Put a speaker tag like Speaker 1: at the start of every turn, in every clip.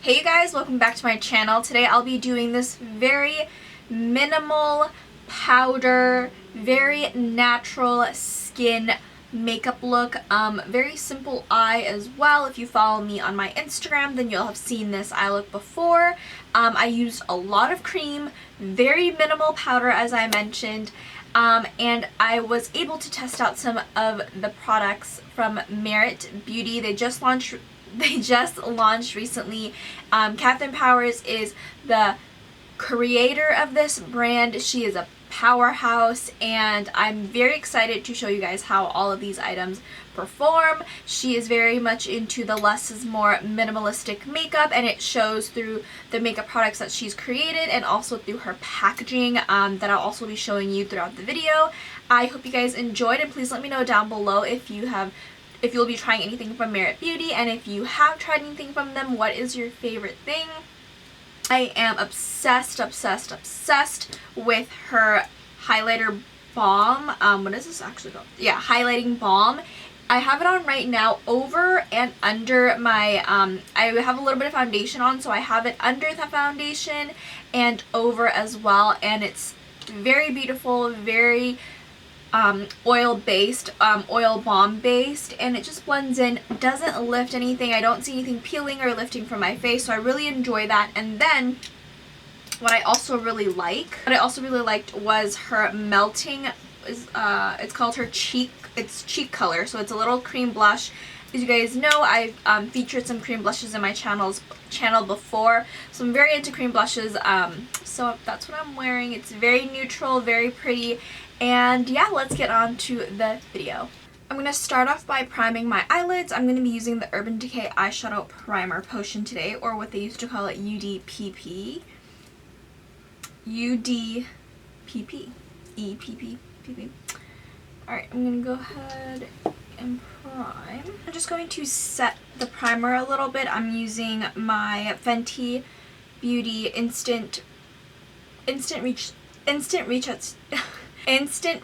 Speaker 1: Hey you guys, welcome back to my channel. Today I'll be doing this very minimal powder, very natural skin makeup look. Very simple eye as well. If you follow me on my Instagram, then you'll have seen this eye look before. I used a lot of cream, very minimal powder as I mentioned, and I was able to test out some of the products from Merit Beauty. They just launched recently. Catherine Powers is the creator of this brand. She is a powerhouse, and I'm very excited to show you guys how all of these items perform. She is very much into the less is more minimalistic makeup, and it shows through the makeup products that she's created and also through her packaging that I'll also be showing you throughout the video. I hope you guys enjoyed, and please let me know down below if you'll be trying anything from Merit Beauty, and if you have tried anything from them, what is your favorite thing? I am obsessed with her highlighter balm. What is this actually called? Yeah, highlighting balm. I have it on right now over and under my, I have a little bit of foundation on, so I have it under the foundation and over as well, and it's very beautiful, very oil balm based, and it just blends in, doesn't lift anything. I don't see anything peeling or lifting from my face, so I really enjoy that. And then what I also really liked was her melting, it's called her cheek color, so it's a little cream blush. As you guys know, I've featured some cream blushes in my channel before, so I'm very into cream blushes. So that's what I'm wearing. It's very neutral, very pretty, and yeah, let's get on to the video. I'm going to start off by priming my eyelids. I'm going to be using the Urban Decay Eyeshadow Primer Potion today, or what they used to call it UDPP. Alright, I'm going to go ahead and prime. I'm just going to set the primer a little bit. I'm using my Fenty Beauty Instant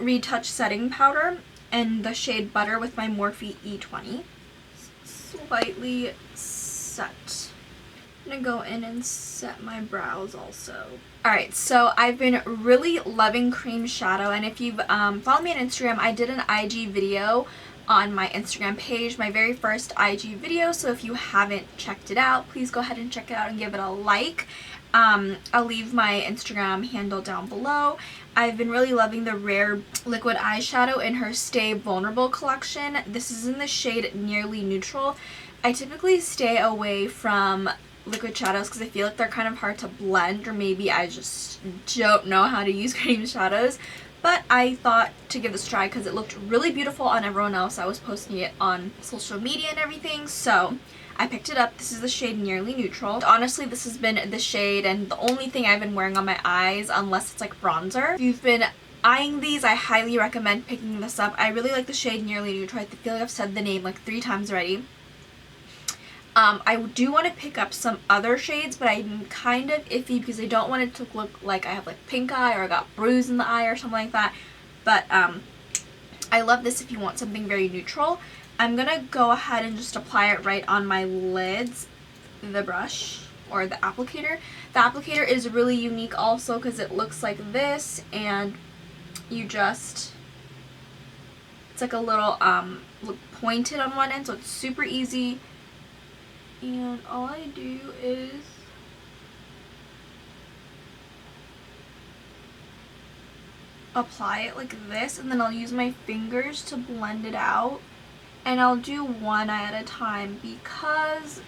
Speaker 1: Retouch Setting Powder and the shade Butter with my Morphe E20. Slightly set. I'm gonna go in and set my brows also. Alright, so I've been really loving cream shadow, and if you've followed me on Instagram, I did an IG video on my Instagram page, my very first IG video, so if you haven't checked it out, please go ahead and check it out and give it a like. I'll leave my Instagram handle down below. I've been really loving the Rare Liquid Eyeshadow in her Stay Vulnerable collection. This is in the shade Nearly Neutral. I typically stay away from liquid shadows because I feel like they're kind of hard to blend, or maybe I just don't know how to use cream shadows. But I thought to give this a try because it looked really beautiful on everyone else. I was posting it on social media and everything, so I picked it up. This is the shade Nearly Neutral. Honestly, this has been the shade and the only thing I've been wearing on my eyes, unless it's like bronzer. If you've been eyeing these, I highly recommend picking this up. I really like the shade Nearly Neutral. I feel like I've said the name like 3 times already. I do want to pick up some other shades, but I'm kind of iffy because I don't want it to look like I have like pink eye or I got bruise in the eye or something like that. But I love this if you want something very neutral. I'm gonna go ahead and just apply it right on my lids, the brush or the applicator. The applicator is really unique also because it looks like this, and you just, it's like a little pointed on one end, so it's super easy. And all I do is apply it like this, and then I'll use my fingers to blend it out. And I'll do one eye at a time because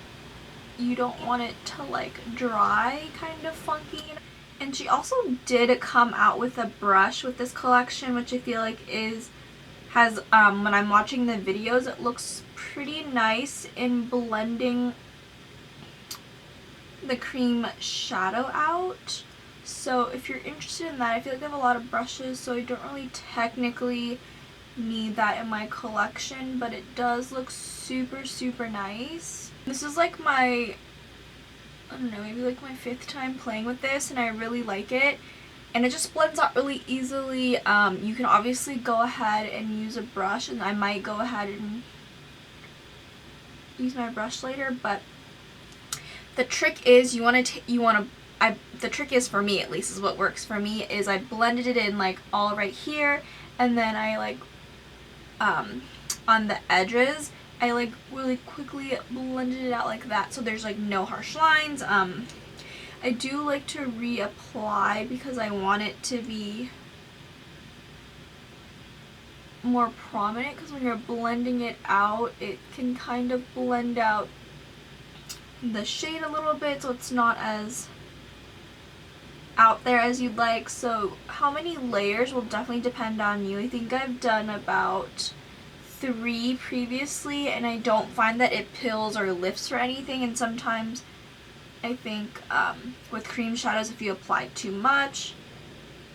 Speaker 1: you don't want it to like dry kind of funky. And she also did come out with a brush with this collection, which I feel like has when I'm watching the videos, it looks pretty nice in blending the cream shadow out. So if you're interested in that, I feel like they have a lot of brushes, so I don't really technically need that in my collection, but it does look super nice. This is like my, I don't know, maybe like my 5th time playing with this, and I really like it. And it just blends out really easily. You can obviously go ahead and use a brush, and I might go ahead and use my brush later, but The trick is the trick is, for me at least, is what works for me, is I blended it in like all right here, and then I like on the edges I like really quickly blended it out like that, so there's like no harsh lines. I do like to reapply because I want it to be more prominent, because when you're blending it out it can kind of blend out the shade a little bit, so it's not as out there as you'd like. So how many layers will definitely depend on you. I think I've done about 3 previously, and I don't find that it pills or lifts or anything. And sometimes I think with cream shadows, if you apply too much,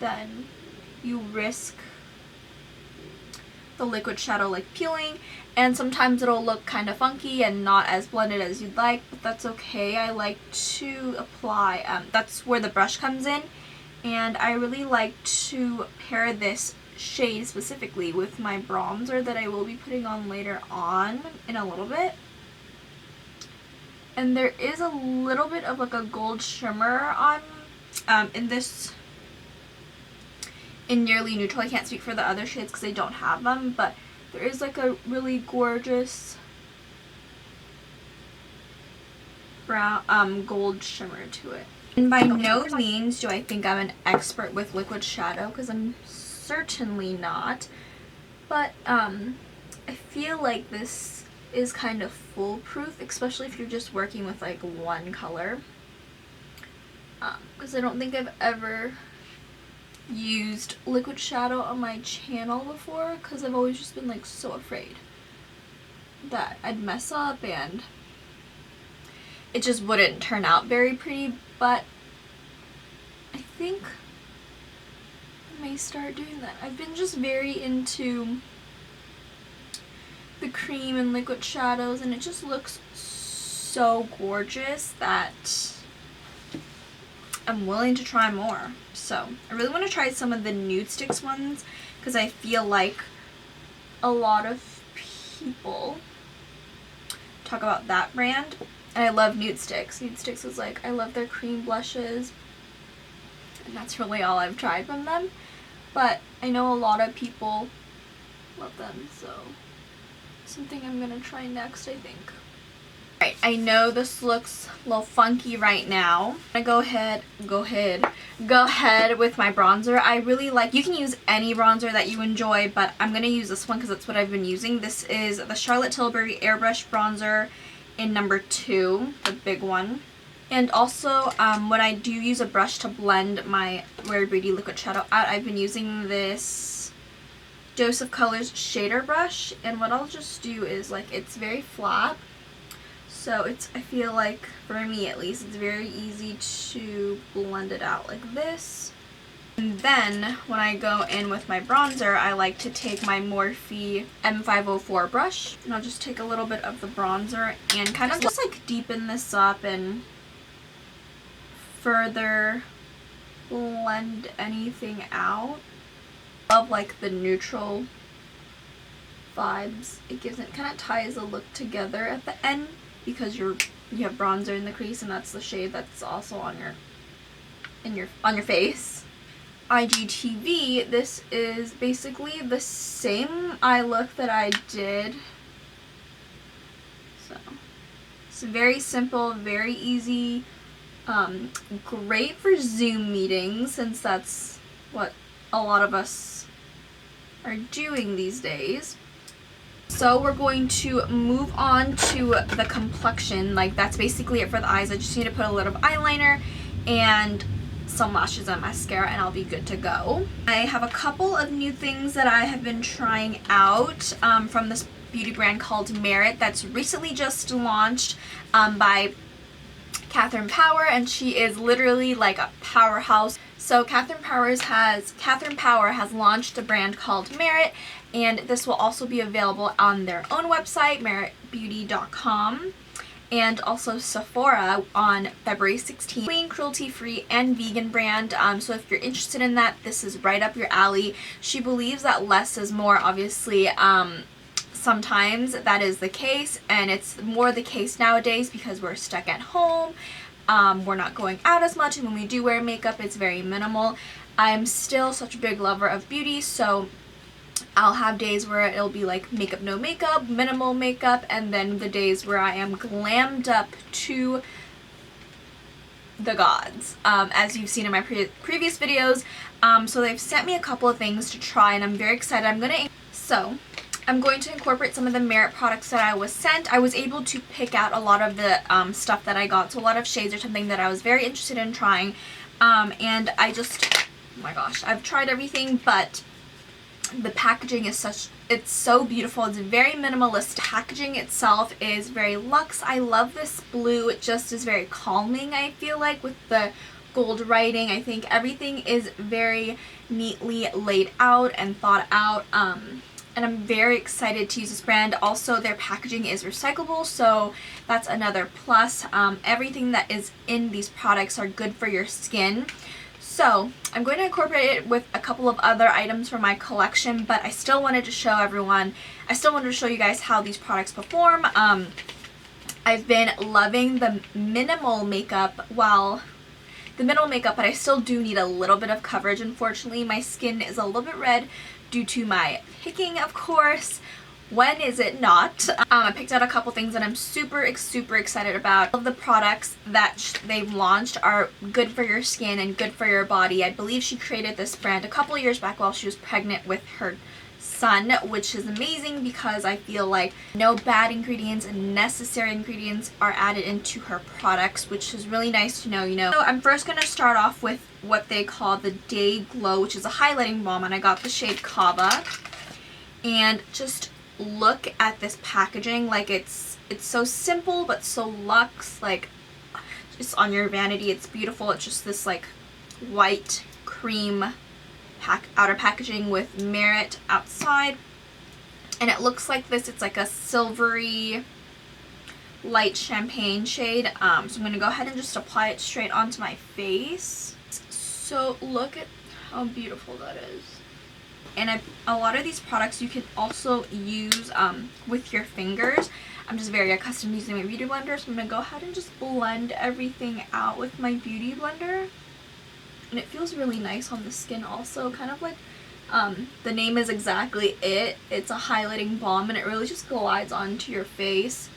Speaker 1: then you risk the liquid shadow like peeling, and sometimes it'll look kind of funky and not as blended as you'd like, but that's okay. I like to apply, that's where the brush comes in, and I really like to pair this shade specifically with my bronzer that I will be putting on later on in a little bit. And there is a little bit of like a gold shimmer on in Nearly Neutral. I can't speak for the other shades because I don't have them, but there is like a really gorgeous brown gold shimmer to it. And by no means do I think I'm an expert with liquid shadow, because I'm certainly not, but I feel like this is kind of foolproof, especially if you're just working with like one color, because I don't think I've ever used liquid shadow on my channel before, because I've always just been like so afraid that I'd mess up and it just wouldn't turn out very pretty. But I think I may start doing that. I've been just very into the cream and liquid shadows, and it just looks so gorgeous that I'm willing to try more. So I really want to try some of the Nude Sticks ones, because I feel like a lot of people talk about that brand, and I love Nude Sticks. Nude Sticks is like, I love their cream blushes, and that's really all I've tried from them, but I know a lot of people love them, so something I'm gonna try next, I think. Alright, I know this looks a little funky right now. I'm gonna go ahead with my bronzer. I really like, you can use any bronzer that you enjoy, but I'm gonna use this one because that's what I've been using. This is the Charlotte Tilbury Airbrush bronzer in number 2, the big one. And also, when I do use a brush to blend my Rare Beauty liquid shadow out, I've been using this Dose of Colors shader brush, and what I'll just do is, like, it's very flat, so it's, I feel like, for me at least, it's very easy to blend it out like this. And then when I go in with my bronzer, I like to take my Morphe M504 brush, and I'll just take a little bit of the bronzer and kind of just like deepen this up and further blend anything out. I love like the neutral vibes it gives. It kind of ties the look together at the end, because you have bronzer in the crease, and that's the shade that's also on your face. IGTV, this is basically the same eye look that I did. So it's very simple, very easy, great for Zoom meetings, since that's what a lot of us are doing these days. So we're going to move on to the complexion. Like, that's basically it for the eyes. I just need to put a little eyeliner and some lashes and mascara, and I'll be good to go. I have a couple of new things that I have been trying out from this beauty brand called Beret that's recently just launched by Catherine Power, and she is literally like a powerhouse. So Catherine Power has launched a brand called Beret, and this will also be available on their own website, meritbeauty.com, and also Sephora on February 16th. Clean, cruelty-free, and vegan brand. So if you're interested in that, this is right up your alley. She believes that less is more, obviously. sometimes that is the case, and it's more the case nowadays because we're stuck at home. We're not going out as much, and when we do wear makeup, it's very minimal. I'm still such a big lover of beauty, so I'll have days where it'll be like makeup, no makeup, minimal makeup, and then the days where I am glammed up to the gods, as you've seen in my previous videos. So they've sent me a couple of things to try, and I'm very excited. I'm going to incorporate some of the Merit products that I was sent. I was able to pick out a lot of the stuff that I got, so a lot of shades or something that I was very interested in trying, and I just, oh my gosh, I've tried everything, but the packaging is it's so beautiful. It's very minimalist. Packaging itself is very luxe. I love this blue. It just is very calming, I feel like, with the gold writing. I think everything is very neatly laid out and thought out, and I'm very excited to use this brand. Also, their packaging is recyclable, so that's another plus. Everything that is in these products are good for your skin. So I'm going to incorporate it with a couple of other items from my collection, but I still wanted to show you guys how these products perform. I've been loving the minimal makeup, but I still do need a little bit of coverage. Unfortunately, my skin is a little bit red due to my picking, of course. When is it not? I picked out a couple things that I'm super excited about. All of the products that they've launched are good for your skin and good for your body. I believe she created this brand a couple years back while she was pregnant with her son, which is amazing because I feel like no bad ingredients and necessary ingredients are added into her products, which is really nice to know, you know. So I'm first going to start off with what they call the Day Glow, which is a highlighting balm, and I got the shade Cava. And just look at this packaging. Like, it's so simple but so luxe. Like, just on your vanity, it's beautiful. It's just this like white cream outer packaging with Merit outside, and it looks like this. It's like a silvery light champagne shade. So I'm going to go ahead and just apply it straight onto my face. So look at how beautiful that is. And a lot of these products you can also use with your fingers. I'm just very accustomed to using my beauty blender, so I'm going to go ahead and just blend everything out with my beauty blender. And it feels really nice on the skin also, kind of like, the name is exactly it. It's a highlighting balm, and it really just glides onto your face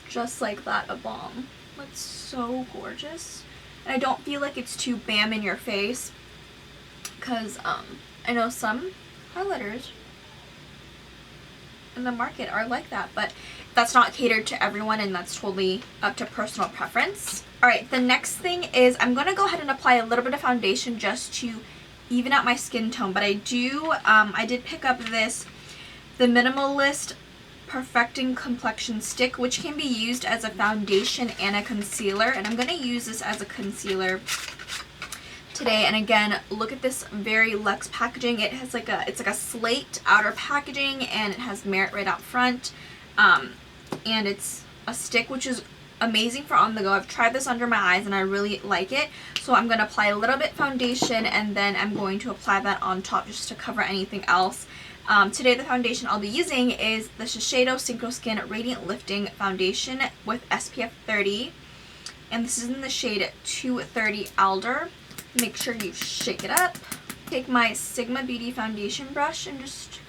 Speaker 1: just like that, a balm. It's so gorgeous. And I don't feel like it's too bam in your face, because I know some highlighters in the market are like that, but that's not catered to everyone, and that's totally up to personal preference. Alright, the next thing is I'm going to go ahead and apply a little bit of foundation just to even out my skin tone, but I did pick up the Minimalist Perfecting Complexion Stick, which can be used as a foundation and a concealer, and I'm going to use this as a concealer today. And again, look at this very luxe packaging. It has it's like a slate outer packaging, and it has Merit right out front, and it's a stick, which is amazing for on the go. I've tried this under my eyes and I really like it. So I'm going to apply a little bit foundation, and then I'm going to apply that on top just to cover anything else. Today the foundation I'll be using is the Shiseido Synchro Skin Radiant Lifting Foundation with SPF 30, and this is in the shade 230 Alder. Make sure you shake it up. Take my Sigma Beauty foundation brush and just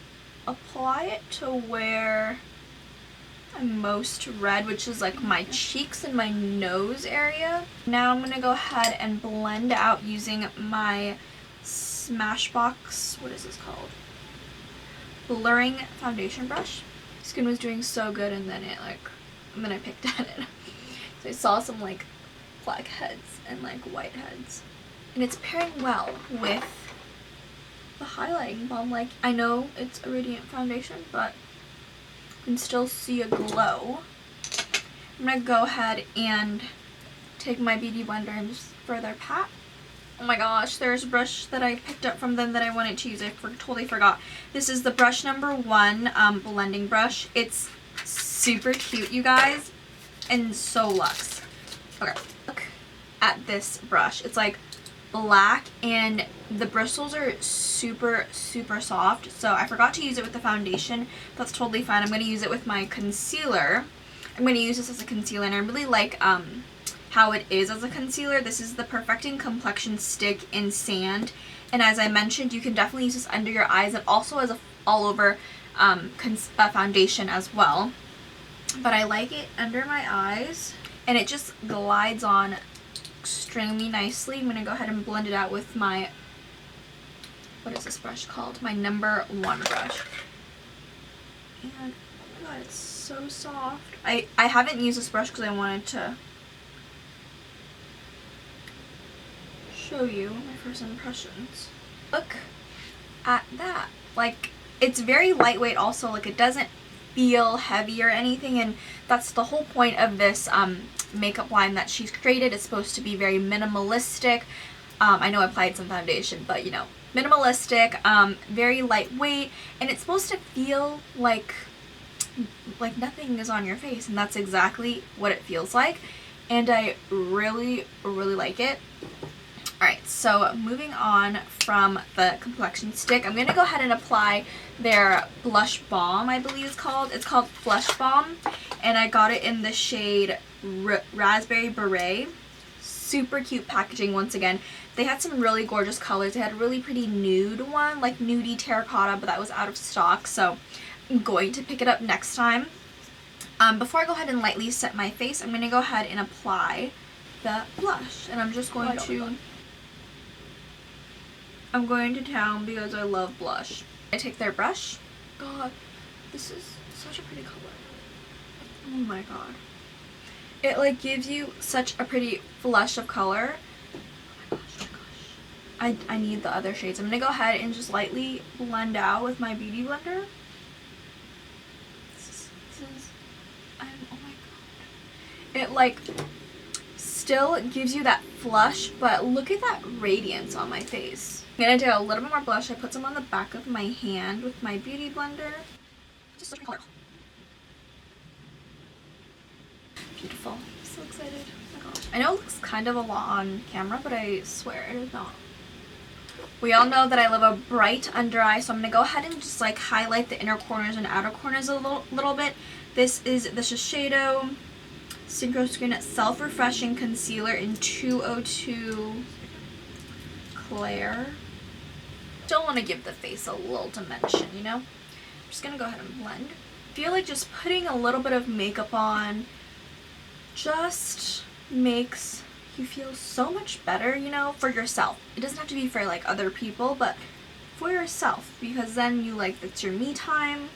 Speaker 1: apply it to where I'm most red, which is like my cheeks and my nose area. Now I'm going to go ahead and blend out using my Smashbox, what is this called? Blurring foundation brush. Skin was doing so good, and then I picked at it. So I saw some like black heads and like white heads. And it's pairing well with the highlighting balm. Like, I know it's a radiant foundation, but you can still see a glow. I'm going to go ahead and take my beauty blender and just further pat. Oh my gosh, there's a brush that I picked up from them that I wanted to use. I totally forgot. This is the brush number 1 blending brush. It's super cute, you guys, and so luxe. Okay, look at this brush. It's like black, and the bristles are super soft, so I forgot to use it with the foundation. That's totally fine. I'm going to use it with my concealer. I'm going to use this as a concealer, and I really like how it is as a concealer. This is the Perfecting Complexion Stick in Sand, and as I mentioned, you can definitely use this under your eyes and also as a all over foundation as well. But I like it under my eyes, and it just glides on extremely nicely. I'm going to go ahead and blend it out with my, what is this brush called? My number 1 brush. And oh my god, it's so soft. I haven't used this brush because I wanted to show you my first impressions. Look at that. Like, it's very lightweight also. Like, it doesn't feel heavy or anything, and that's the whole point of this makeup line that she's created. It's supposed to be very minimalistic. I know I applied some foundation, but you know, minimalistic, very lightweight, and it's supposed to feel like nothing is on your face, and that's exactly what it feels like, and I really like it. Alright, so moving on from the complexion stick, I'm going to go ahead and apply their blush balm, I believe it's called. It's called Blush Balm, and I got it in the shade Raspberry Beret. Super cute packaging once again. They had some really gorgeous colors. They had a really pretty nude one, like nudie terracotta, but that was out of stock, so I'm going to pick it up next time. Before I go ahead and lightly set my face, I'm going to go ahead and apply the blush, and I'm just going to... I'm going to town because I love blush. I take their brush. God, this is such a pretty color. Oh my god. It like gives you such a pretty flush of color. Oh my gosh. I need the other shades. I'm going to go ahead and just lightly blend out with my beauty blender. Oh my god. It like still gives you that flush, but look at that radiance on my face. I'm going to do a little bit more blush. I put some on the back of my hand with my beauty blender. Just such a color. Beautiful. I'm so excited. Oh my gosh. I know it looks kind of a lot on camera, but I swear it is not. We all know that I love a bright under eye, so I'm going to go ahead and just like highlight the inner corners and outer corners a little bit. This is the Shiseido Synchro Skin Self-Refreshing Concealer in 202 Claire. Still want to give the face a little dimension, you know? I'm just going to go ahead and blend. I feel like just putting a little bit of makeup on just makes you feel so much better, you know, for yourself. It doesn't have to be for like other people, but for yourself, because then you like, it's your me time,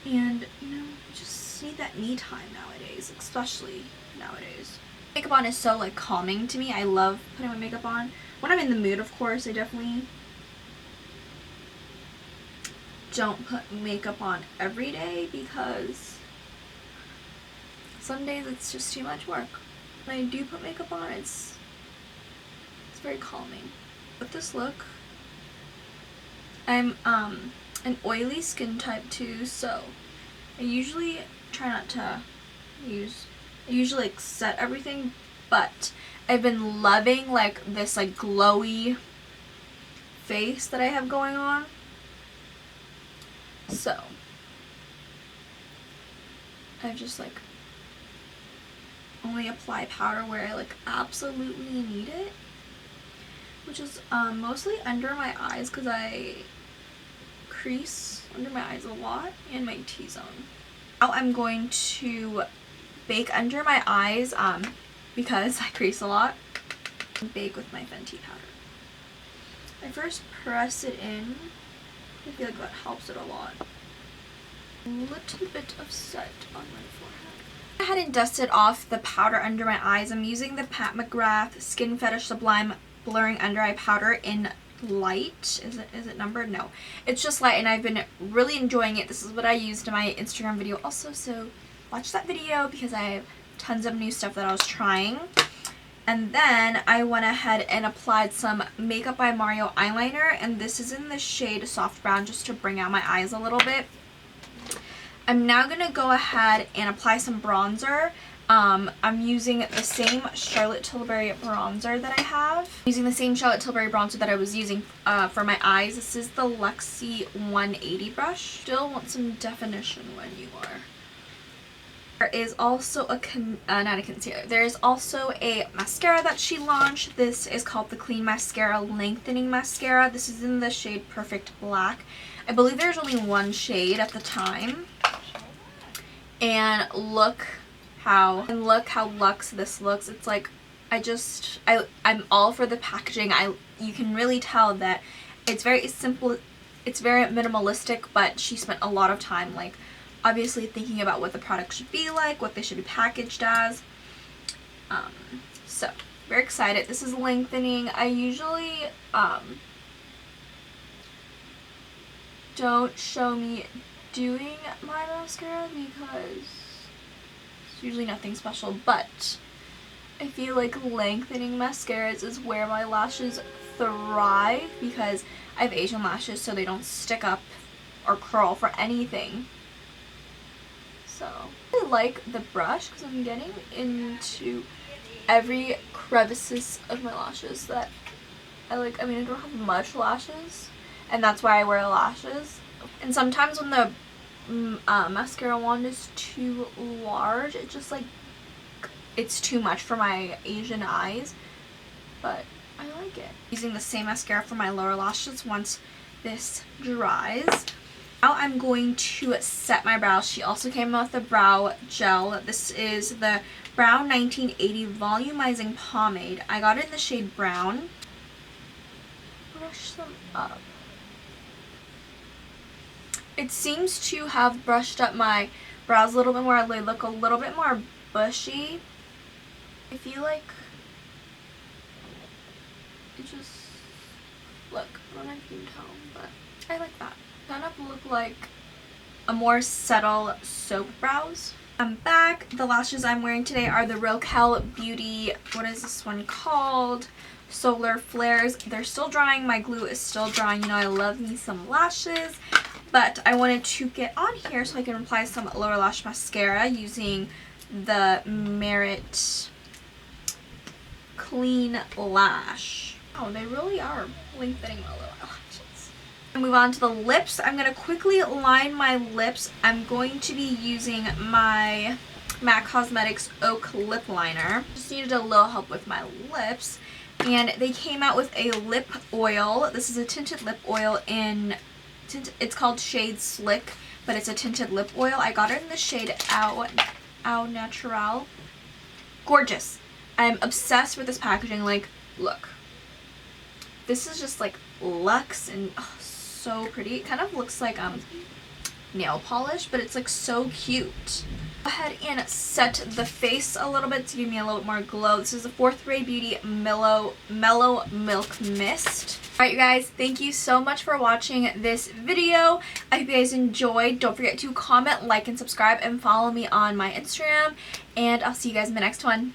Speaker 1: and you know, you just need that me time nowadays, especially nowadays. Makeup on is so like calming to me. I love putting my makeup on. When I'm in the mood, of course, I definitely don't put makeup on every day because some days it's just too much work. When I do put makeup on, it's very calming. With this look, I'm an oily skin type too, so I usually try not to use, I usually like set everything, but I've been loving like this like glowy face that I have going on. So I've just like only apply powder where I like absolutely need it, which is mostly under my eyes because I crease under my eyes a lot and my T-zone. Now I'm going to bake under my eyes because I crease a lot. Bake with my Fenty powder. I first press it in. I feel like that helps it a lot. A little bit of set on my forehead. I hadn't dusted off the powder under my eyes. I'm using the Mcgrath Skin Fetish Sublime Blurring Under Eye Powder in light. Is it numbered? No. It's just light, and I've been really enjoying it. This is what I used in my Instagram video also, so watch that video because I have tons of new stuff that I was trying. And then I went ahead and applied some Makeup by Mario eyeliner, and this is in the shade Soft Brown just to bring out my eyes a little bit. I'm now going to go ahead and apply some bronzer. I'm using the same Charlotte Tilbury bronzer that I have. I'm using the same Charlotte Tilbury bronzer that I was using for my eyes. This is the Luxie 180 brush. Still want some definition when you are. There is also not a concealer. There is also a mascara that she launched. This is called the Clean Mascara Lengthening Mascara. This is in the shade Perfect Black. I believe there's only one shade at the time. And look how luxe this looks. It's like I'm all for the packaging. You can really tell that it's very simple, it's very minimalistic, but she spent a lot of time like obviously thinking about what the product should be like, what they should be packaged as. So very excited. This is lengthening. I usually don't show me doing my mascara because it's usually nothing special, but I feel like lengthening mascaras is where my lashes thrive because I have Asian lashes, so they don't stick up or curl for anything. So I like the brush because I'm getting into every crevices of my lashes that I like. I mean, I don't have much lashes, and that's why I wear lashes. And sometimes when the mascara wand is too large, it just like, it's too much for my Asian eyes, but I like it. Using the same mascara for my lower lashes once this dries. Now I'm going to set my brows. She also came out with a brow gel. This is the Brown 1980 Volumizing Pomade. I got it in the shade Brown. Brush them up. It seems to have brushed up my brows a little bit more. They look a little bit more bushy. I feel like it just, look, I don't know if you can tell, but I like that. Kind of look like a more subtle soap brows. I'm back. The lashes I'm wearing today are the Rochelle Beauty, what is this one called? Solar Flares. They're still drying. My glue is still drying. You know, I love me some lashes. But I wanted to get on here so I can apply some lower lash mascara using the Merit Clean Lash. Oh, they really are lengthening my lower lashes. Move on to the lips. I'm going to quickly line my lips. I'm going to be using my MAC Cosmetics Oak Lip Liner. Just needed a little help with my lips. And they came out with a lip oil. This is a tinted lip oil in, it's called Shade Slick, but it's a tinted lip oil. I got it in the shade Au Natural. Gorgeous. I'm obsessed with this packaging. Like, look. This is just like luxe and so pretty. It kind of looks like nail polish, but it's like so cute. Go ahead and set the face a little bit to give me a little bit more glow. This is the Fourth Ray Beauty Mellow Milk Mist. Alright, you guys, thank you so much for watching this video. I hope you guys enjoyed. Don't forget to comment, like, and subscribe, and follow me on my Instagram. And I'll see you guys in the next one.